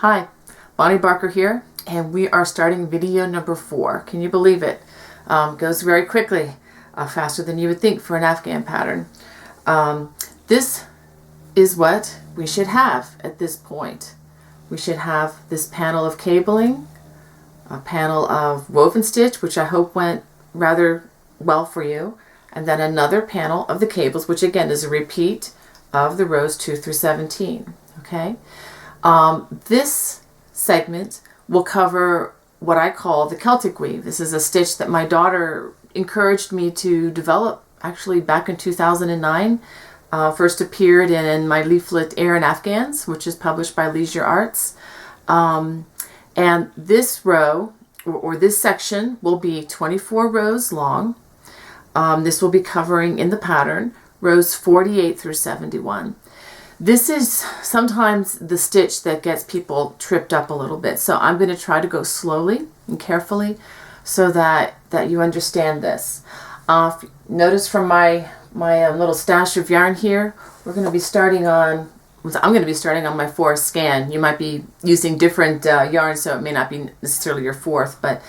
Hi, Bonnie Barker here, and we are starting video number 4. Can you believe it? Goes very quickly, faster than you would think for an Afghan pattern. This is what we should have at this point. We should have this panel of cabling, a panel of woven stitch, which I hope went rather well for you, and then another panel of the cables, which again is a repeat of the rows 2 through 17. Okay. This segment will cover what I call the Celtic Weave. This is a stitch that my daughter encouraged me to develop actually back in 2009. First appeared in my leaflet Air in Afghans, which is published by Leisure Arts. And this row, or this section, will be 24 rows long. This will be covering in the pattern rows 48 through 71. This is sometimes the stitch that gets people tripped up a little bit. So I'm going to try to go slowly and carefully so that you understand this. Notice from my little stash of yarn here, we're going to be starting on, I'm going to be starting on my 4th scan. You might be using different yarn, so it may not be necessarily your 4th, but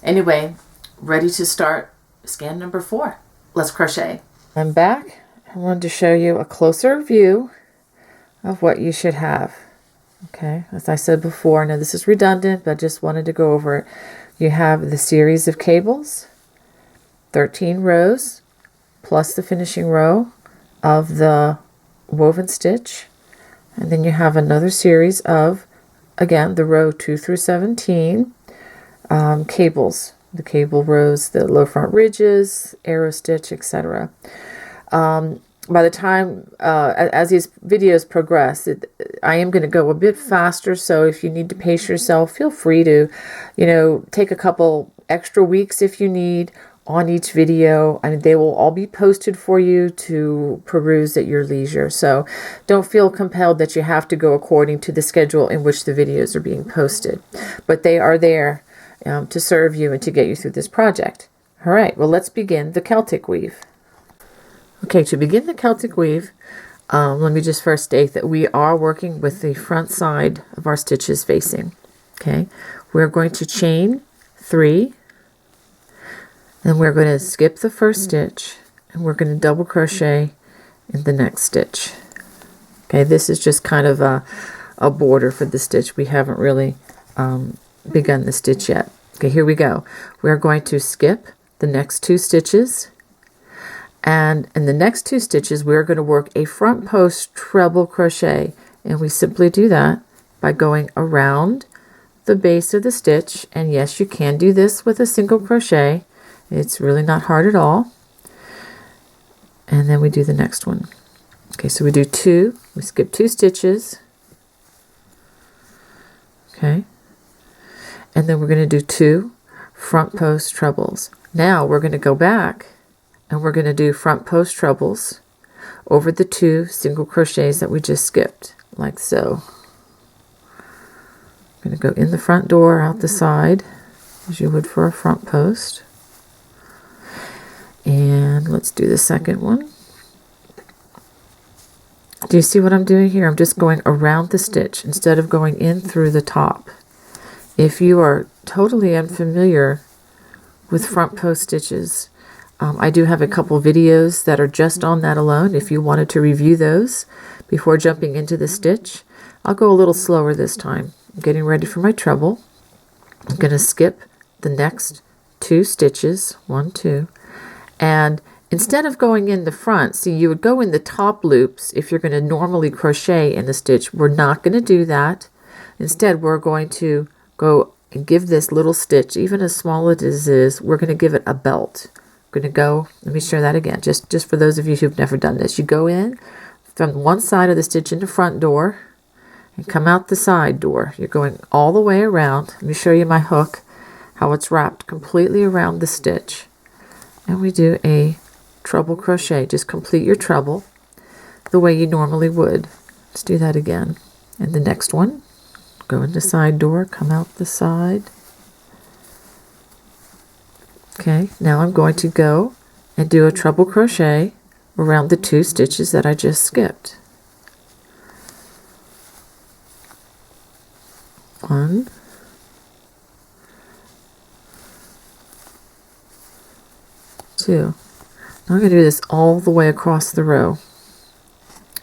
anyway, ready to start scan number 4. Let's crochet. I'm back. I wanted to show you a closer view of what you should have. Okay, as I said before, now this is redundant, but I just wanted to go over it. You have the series of cables, 13 rows, plus the finishing row of the woven stitch. And then you have another series of, again, the row 2 through 17 cables. The cable rows, the low front ridges, arrow stitch, etc. By the time, as these videos progress, I am going to go a bit faster, so if you need to pace yourself, feel free to, take a couple extra weeks if you need on each video, and they will all be posted for you to peruse at your leisure. So don't feel compelled that you have to go according to the schedule in which the videos are being posted, but they are there to serve you and to get you through this project. All right, well, let's begin the Celtic Weave. Okay, to begin the Celtic Weave, let me just first state that we are working with the front side of our stitches facing. Okay, we're going to chain 3, and we're going to skip the first stitch, and we're going to double crochet in the next stitch. Okay, this is just kind of a border for the stitch. We haven't really begun the stitch yet. Okay, here we go. We're going to skip the next 2 stitches. And in the next 2 stitches, we're going to work a front post treble crochet. And we simply do that by going around the base of the stitch. And yes, you can do this with a single crochet. It's really not hard at all. And then we do the next one. Okay, so we do 2. We skip 2 stitches. Okay. And then we're going to do 2 front post trebles. Now we're going to go back and we're going to do front post trebles over the 2 single crochets that we just skipped, like so. I'm going to go in the front door, out the side, as you would for a front post. And let's do the second one. Do you see what I'm doing here? I'm just going around the stitch instead of going in through the top. If you are totally unfamiliar with front post stitches, I do have a couple videos that are just on that alone. If you wanted to review those before jumping into the stitch, I'll go a little slower this time. I'm getting ready for my treble. I'm going to skip the next 2 stitches, 1, 2, and instead of going in the front, see, you would go in the top loops if you're going to normally crochet in the stitch. We're not going to do that. Instead, we're going to go and give this little stitch, even as small as it is, we're going to give it a belt. We're going to go, let me show that again, just for those of you who've never done this. You go in from one side of the stitch in the front door and come out the side door. You're going all the way around. Let me show you my hook, how it's wrapped completely around the stitch. And we do a treble crochet. Just complete your treble the way you normally would. Let's do that again. And the next one, go in the side door, come out the side. Okay, now I'm going to go and do a treble crochet around the 2 stitches that I just skipped. 1, 2. Now I'm going to do this all the way across the row.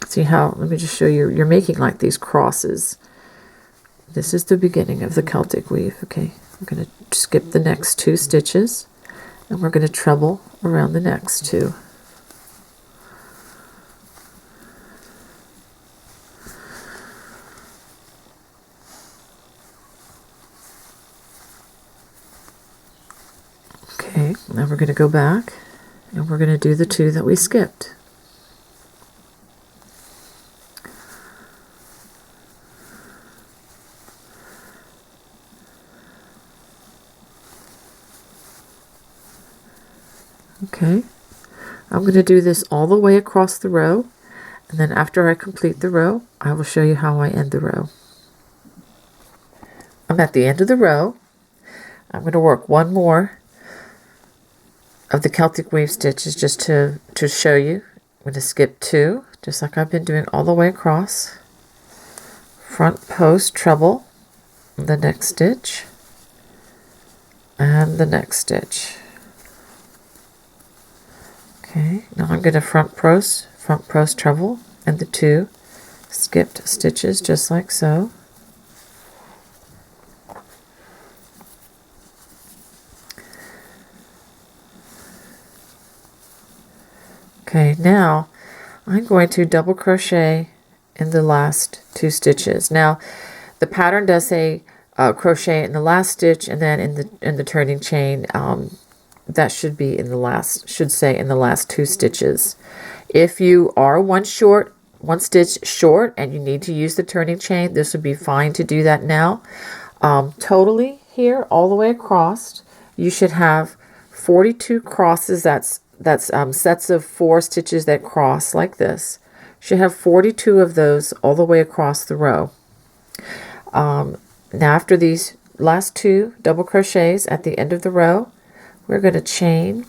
See how, let me just show you, you're making like these crosses. This is the beginning of the Celtic weave. Okay, I'm going to skip the next 2 stitches, and we're going to treble around the next 2. Okay, now we're going to go back, and we're going to do the 2 that we skipped. Okay, I'm going to do this all the way across the row, and then after I complete the row, I will show you how I end the row. I'm at the end of the row. I'm going to work one more of the Celtic Wave stitches just to show you. I'm going to skip 2, just like I've been doing all the way across. Front post treble, the next stitch, and the next stitch. Okay, now I'm going to front post treble, and the 2 skipped stitches just like so. Okay, now I'm going to double crochet in the last 2 stitches. Now the pattern does say crochet in the last stitch, and then in the turning chain, that should be in the last, should say in the last 2 stitches. If you are one stitch short and you need to use the turning chain, this would be fine to do that now. Totally here all the way across, you should have 42 crosses. That's sets of 4 stitches that cross like this. You should have 42 of those all the way across the row. Now after these last 2 double crochets at the end of the row, we're going to chain.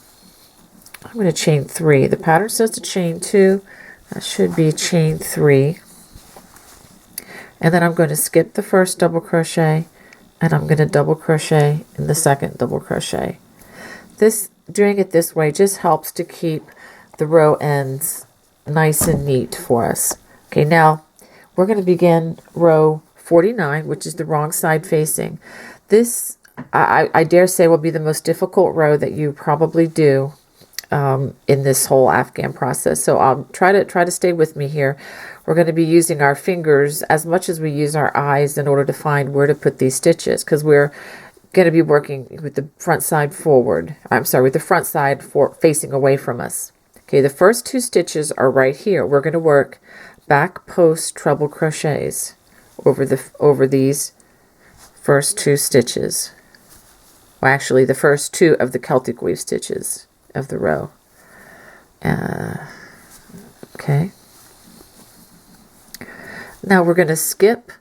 I'm going to chain 3. The pattern says to chain 2. That should be chain 3. And then I'm going to skip the first double crochet, and I'm going to double crochet in the second double crochet. Doing it this way just helps to keep the row ends nice and neat for us. Okay, now we're going to begin row 49, which is the wrong side facing. This, I dare say, will be the most difficult row that you probably do in this whole Afghan process. So I'll try to stay with me here. We're going to be using our fingers as much as we use our eyes in order to find where to put these stitches, because we're going to be working with the front side forward. I'm sorry, with the front side facing away from us. Okay, the first 2 stitches are right here. We're going to work back post treble crochets over these first 2 stitches. Well, actually, the first 2 of the Celtic Weave stitches of the row. Okay. Now we're going to skip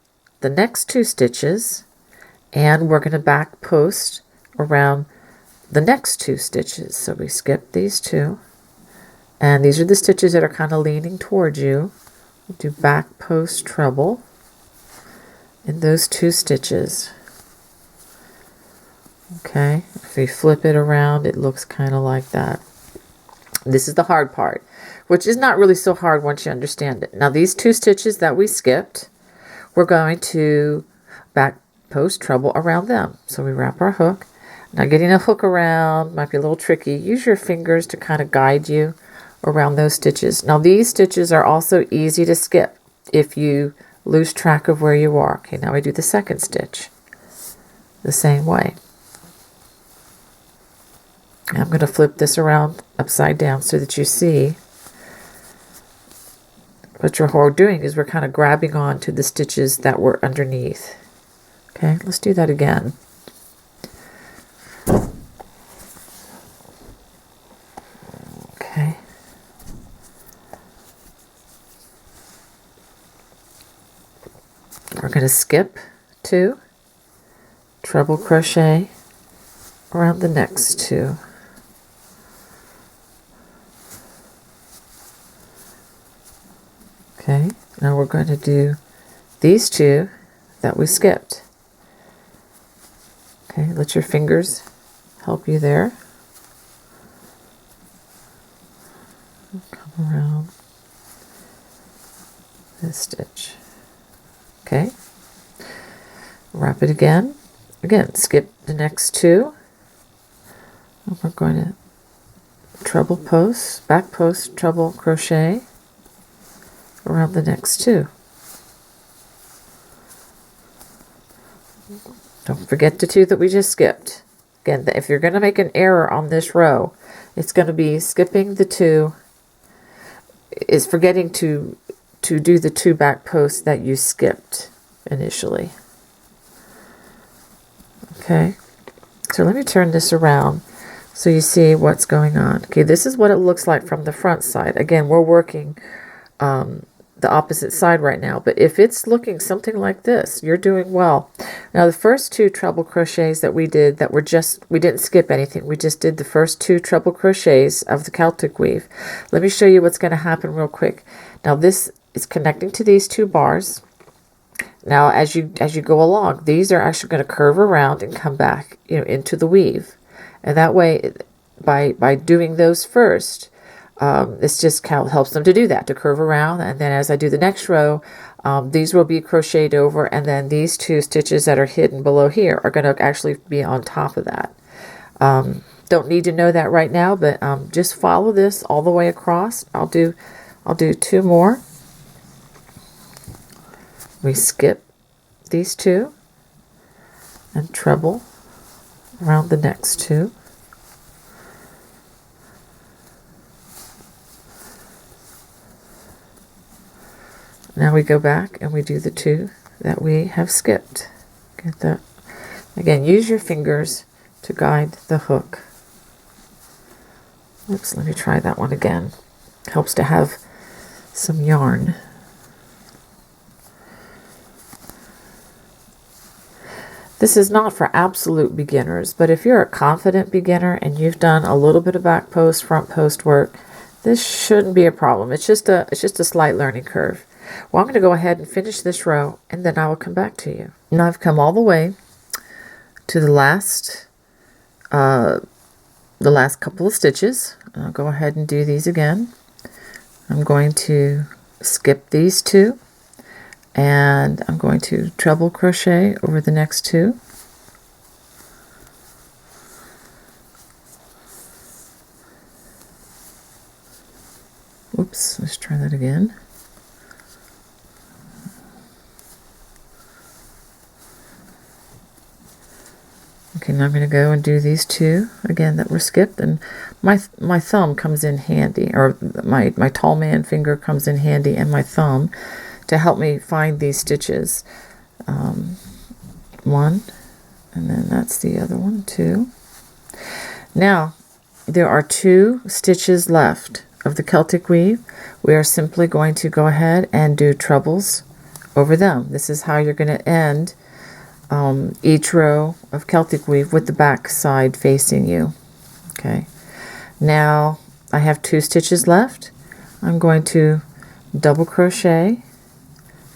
the next 2 stitches, and we're going to back post around the next 2 stitches. So we skip these 2, and these are the stitches that are kind of leaning towards you. We'll do back post treble in those 2 stitches. Okay, if we flip it around, it looks kind of like that. This is the hard part, which is not really so hard once you understand it. Now these 2 stitches that we skipped, we're going to back post treble around them. So we wrap our hook. Now getting a hook around might be a little tricky. Use your fingers to kind of guide you around those stitches. Now these stitches are also easy to skip if you lose track of where you are. Okay, now we do the second stitch the same way. I'm going to flip this around upside down so that you see what we're doing is we're kind of grabbing on to the stitches that were underneath. Okay, let's do that again. Okay. We're going to skip 2, treble crochet around the next 2. Okay, now we're going to do these 2 that we skipped. Okay, let your fingers help you there. Come around this stitch. Okay, wrap it again. Again, skip the next two. And we're going to treble post, back post, treble crochet around the next two. Don't forget the two that we just skipped. Again, if you're going to make an error on this row, it's going to be skipping the two, is forgetting to do the two back posts that you skipped initially. Okay, so let me turn this around so you see what's going on. Okay, this is what it looks like from the front side. Again, we're working the opposite side right now, but if it's looking something like this, you're doing well. Now the first two treble crochets that we did, that were just, we didn't skip anything, we just did the first two treble crochets of the Celtic Weave. Let me show you what's going to happen real quick. Now this is connecting to these two bars. Now as you go along, these are actually going to curve around and come back, you know, into the weave. And that way, by doing those first, this just helps them to do that, to curve around. And then as I do the next row, these will be crocheted over, and then these two stitches that are hidden below here are going to actually be on top of that. Don't need to know that right now, but just follow this all the way across. I'll do two more. We skip these two and treble around the next two. Now we go back and we do the two that we have skipped. Get that. Again, use your fingers to guide the hook. Oops, let me try that one again. Helps to have some yarn. This is not for absolute beginners, but if you're a confident beginner and you've done a little bit of back post, front post work, this shouldn't be a problem. It's just a slight learning curve. Well, I'm going to go ahead and finish this row, and then I will come back to you. Now I've come all the way to the last couple of stitches. I'll go ahead and do these again. I'm going to skip these two, and I'm going to treble crochet over the next two. Oops, let's try that again. Okay, now I'm going to go and do these two again that were skipped, and my thumb comes in handy, or my tall man finger comes in handy, and my thumb to help me find these stitches. One, and then that's the other one, two. Now there are two stitches left of the Celtic Weave. We are simply going to go ahead and do trebles over them. This is how you're going to end each row of Celtic Weave with the back side facing you. Okay, now I have two stitches left. I'm going to double crochet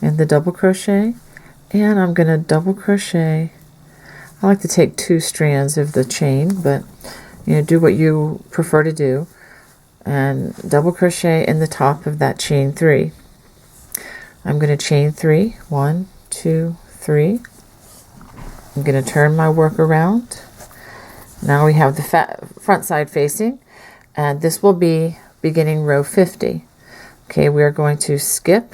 in the double crochet, and I'm going to double crochet. I like to take two strands of the chain, but you know, do what you prefer to do, and double crochet in the top of that chain three. I'm going to chain three, 1, 2, 3. I'm going to turn my work around. Now we have the front side facing, and this will be beginning row 50. Okay, we are going to skip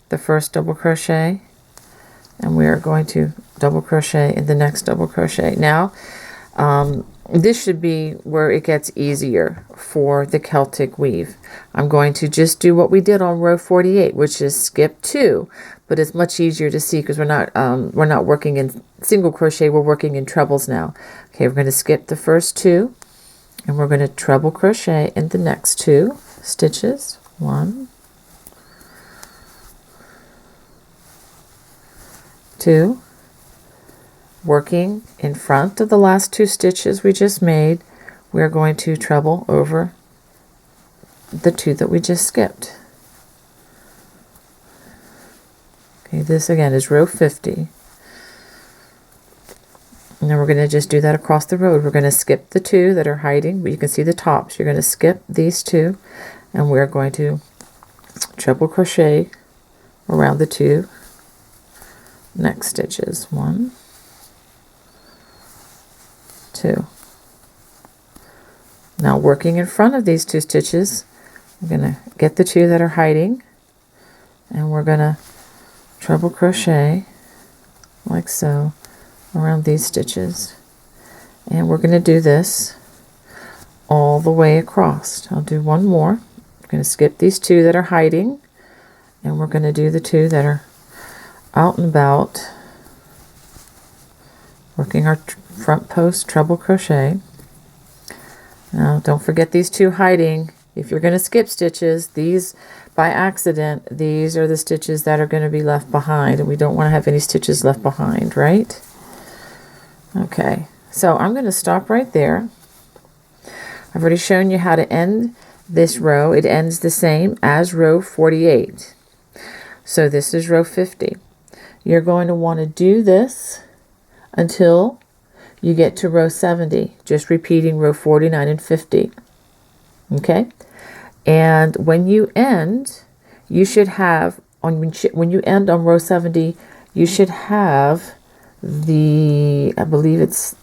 the first double crochet, and we are going to double crochet in the next double crochet. Now this should be where it gets easier for the Celtic Weave. I'm going to just do what we did on row 48, which is skip 2, but it's much easier to see because we're not working in single crochet, we're working in trebles now. Okay, we're going to skip the first 2, and we're going to treble crochet in the next 2 stitches. 1, 2, working in front of the last 2 stitches we just made. We're going to treble over the 2 that we just skipped. Okay, this again is row 50. And then we're going to just do that across the row. We're going to skip the two that are hiding, but you can see the tops. You're going to skip these two, and we're going to treble crochet around the two next stitches. 1, 2. Now working in front of these two stitches, we're going to get the two that are hiding, and we're going to treble crochet like so around these stitches, and we're going to do this all the way across. I'll do one more. I'm going to skip these two that are hiding, and we're going to do the two that are out and about, working our front post treble crochet. Now don't forget these two hiding. If you're going to skip stitches, these by accident, these are the stitches that are going to be left behind, and we don't want to have any stitches left behind, right? Okay, so I'm going to stop right there. I've already shown you how to end this row. It ends the same as row 48. So this is row 50. You're going to want to do this until you get to row 70, just repeating row 49 and 50. Okay? And when you end, you should have, when you end on row 70, you should have the, I believe it's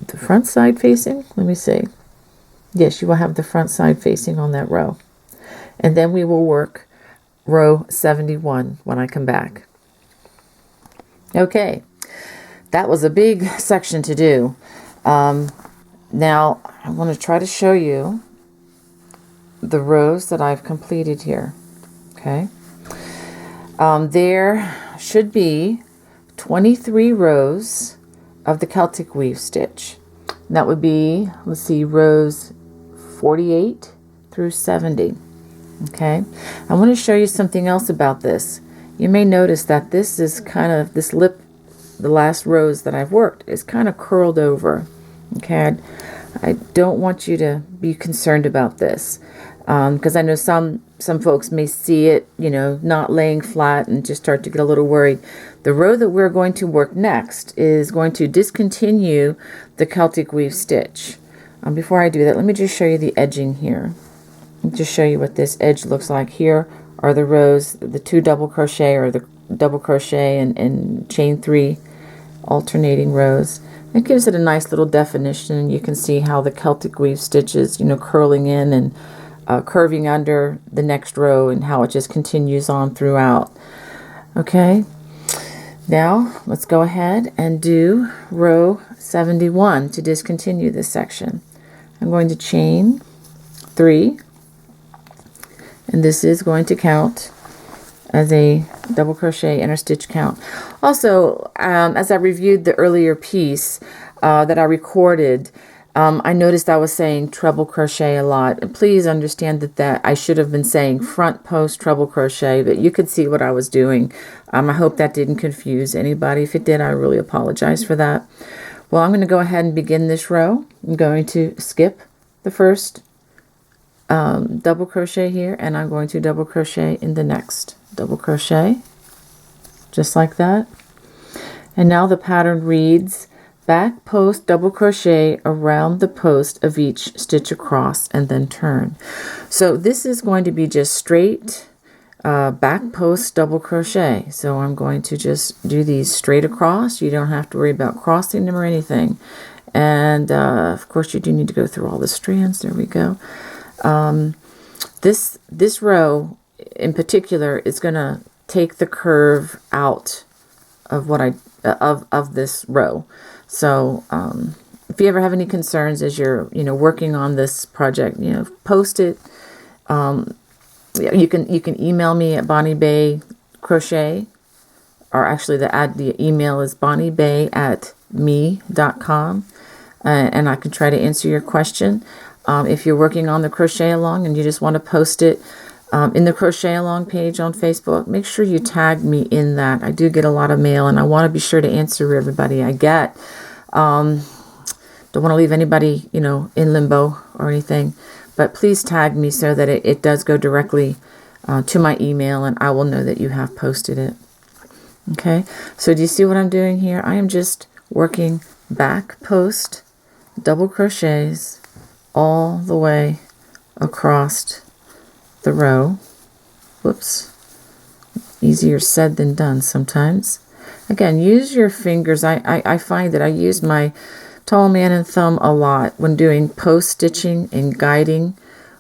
the front side facing. Let me see. Yes, you will have the front side facing on that row. And then we will work row 71 when I come back. Okay, that was a big section to do. Now, I want to try to show you the rows that I've completed here. Okay, there should be 23 rows of the Celtic Weave stitch. And that would be, let's see, rows 48 through 70. Okay, I want to show you something else about this. You may notice that this is kind of, this lip, the last rows that I've worked is kind of curled over. Okay, I don't want you to be concerned about this, because I know some folks may see it, you know, not laying flat and just start to get a little worried. The row that we're going to work next is going to discontinue the Celtic Weave stitch. Before I do that, let me just show you the edging here. Just show you what this edge looks like. Here are the rows, the 2 double crochet, or the double crochet and chain 3 alternating rows. It gives it a nice little definition. You can see how the Celtic Weave stitches, you know, curling in and curving under the next row, and how it just continues on throughout. Okay, now let's go ahead and do row 71 to discontinue this section. I'm going to chain 3, and this is going to count as a double crochet inner stitch count. Also, as I reviewed the earlier piece that I recorded, I noticed I was saying treble crochet a lot. And please understand that I should have been saying front post treble crochet, but you could see what I was doing. I hope that didn't confuse anybody. If it did, I really apologize for that. Well, I'm going to go ahead and begin this row. I'm going to skip the first double crochet here, and I'm going to double crochet in the next. Double crochet, just like that. And now the pattern reads: back post double crochet around the post of each stitch across, and then turn. So this is going to be just straight back post double crochet. So I'm going to just do these straight across. You don't have to worry about crossing them or anything. And of course you do need to go through all the strands. There we go. This row in particular is going to take the curve out of what of this row. So if you ever have any concerns as you're working on this project, post it. You can email me at Bonnie Bay Crochet, or actually the email is bonniebay@me.com, and I can try to answer your question. If you're working on the crochet along and you just want to post it in the crochet along page on Facebook, make sure you tag me in that. I do get a lot of mail, and I want to be sure to answer everybody I get. Don't want to leave anybody in limbo or anything, but please tag me so that it does go directly to my email, and I will know that you have posted it. Okay, so do you see what I'm doing here? I am just working back post double crochets all the way across the row. Whoops, easier said than done sometimes. Again, use your fingers. I find that I use my tall man and thumb a lot when doing post stitching and guiding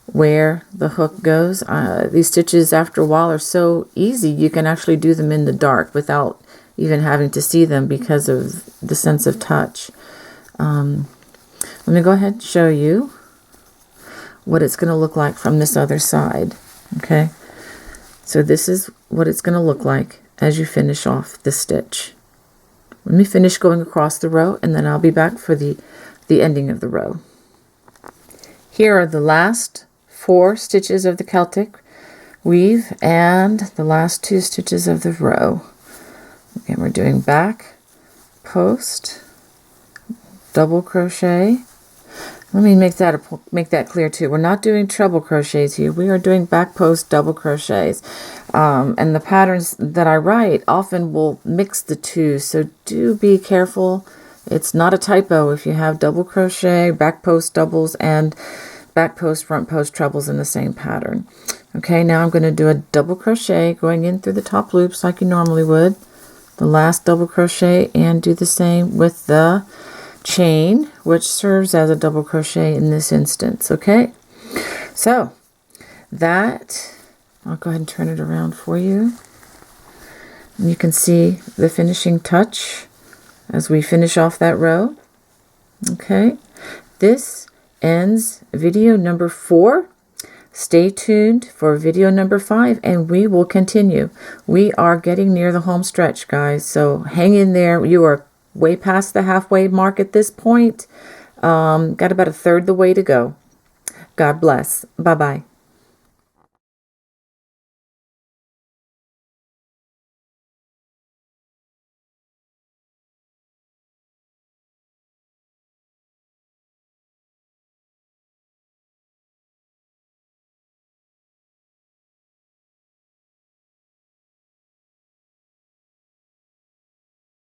where the hook goes. These stitches after a while are so easy, you can actually do them in the dark without even having to see them because of the sense of touch. Let me go ahead and show you what it's going to look like from this other side. Okay, so this is what it's going to look like as you finish off the stitch. Let me finish going across the row, and then I'll be back for the ending of the row. Here are the last 4 stitches of the Celtic weave and the last 2 stitches of the row. And we're doing back post double crochet. Let me make that clear too. We're not doing treble crochets here. We are doing back post double crochets. And the patterns that I write often will mix the two, so do be careful. It's not a typo if you have double crochet, back post doubles, and back post, front post trebles in the same pattern. Okay, now I'm going to do a double crochet going in through the top loops like you normally would. The last double crochet, and do the same with the chain, which serves as a double crochet in this instance. Okay, so that, I'll go ahead and turn it around for you. And you can see the finishing touch as we finish off that row. Okay, this ends video number 4. Stay tuned for video number 5, and we will continue. We are getting near the home stretch, guys, so hang in there. You are way past the halfway mark at this point. Got about a third the way to go. God bless. Bye-bye.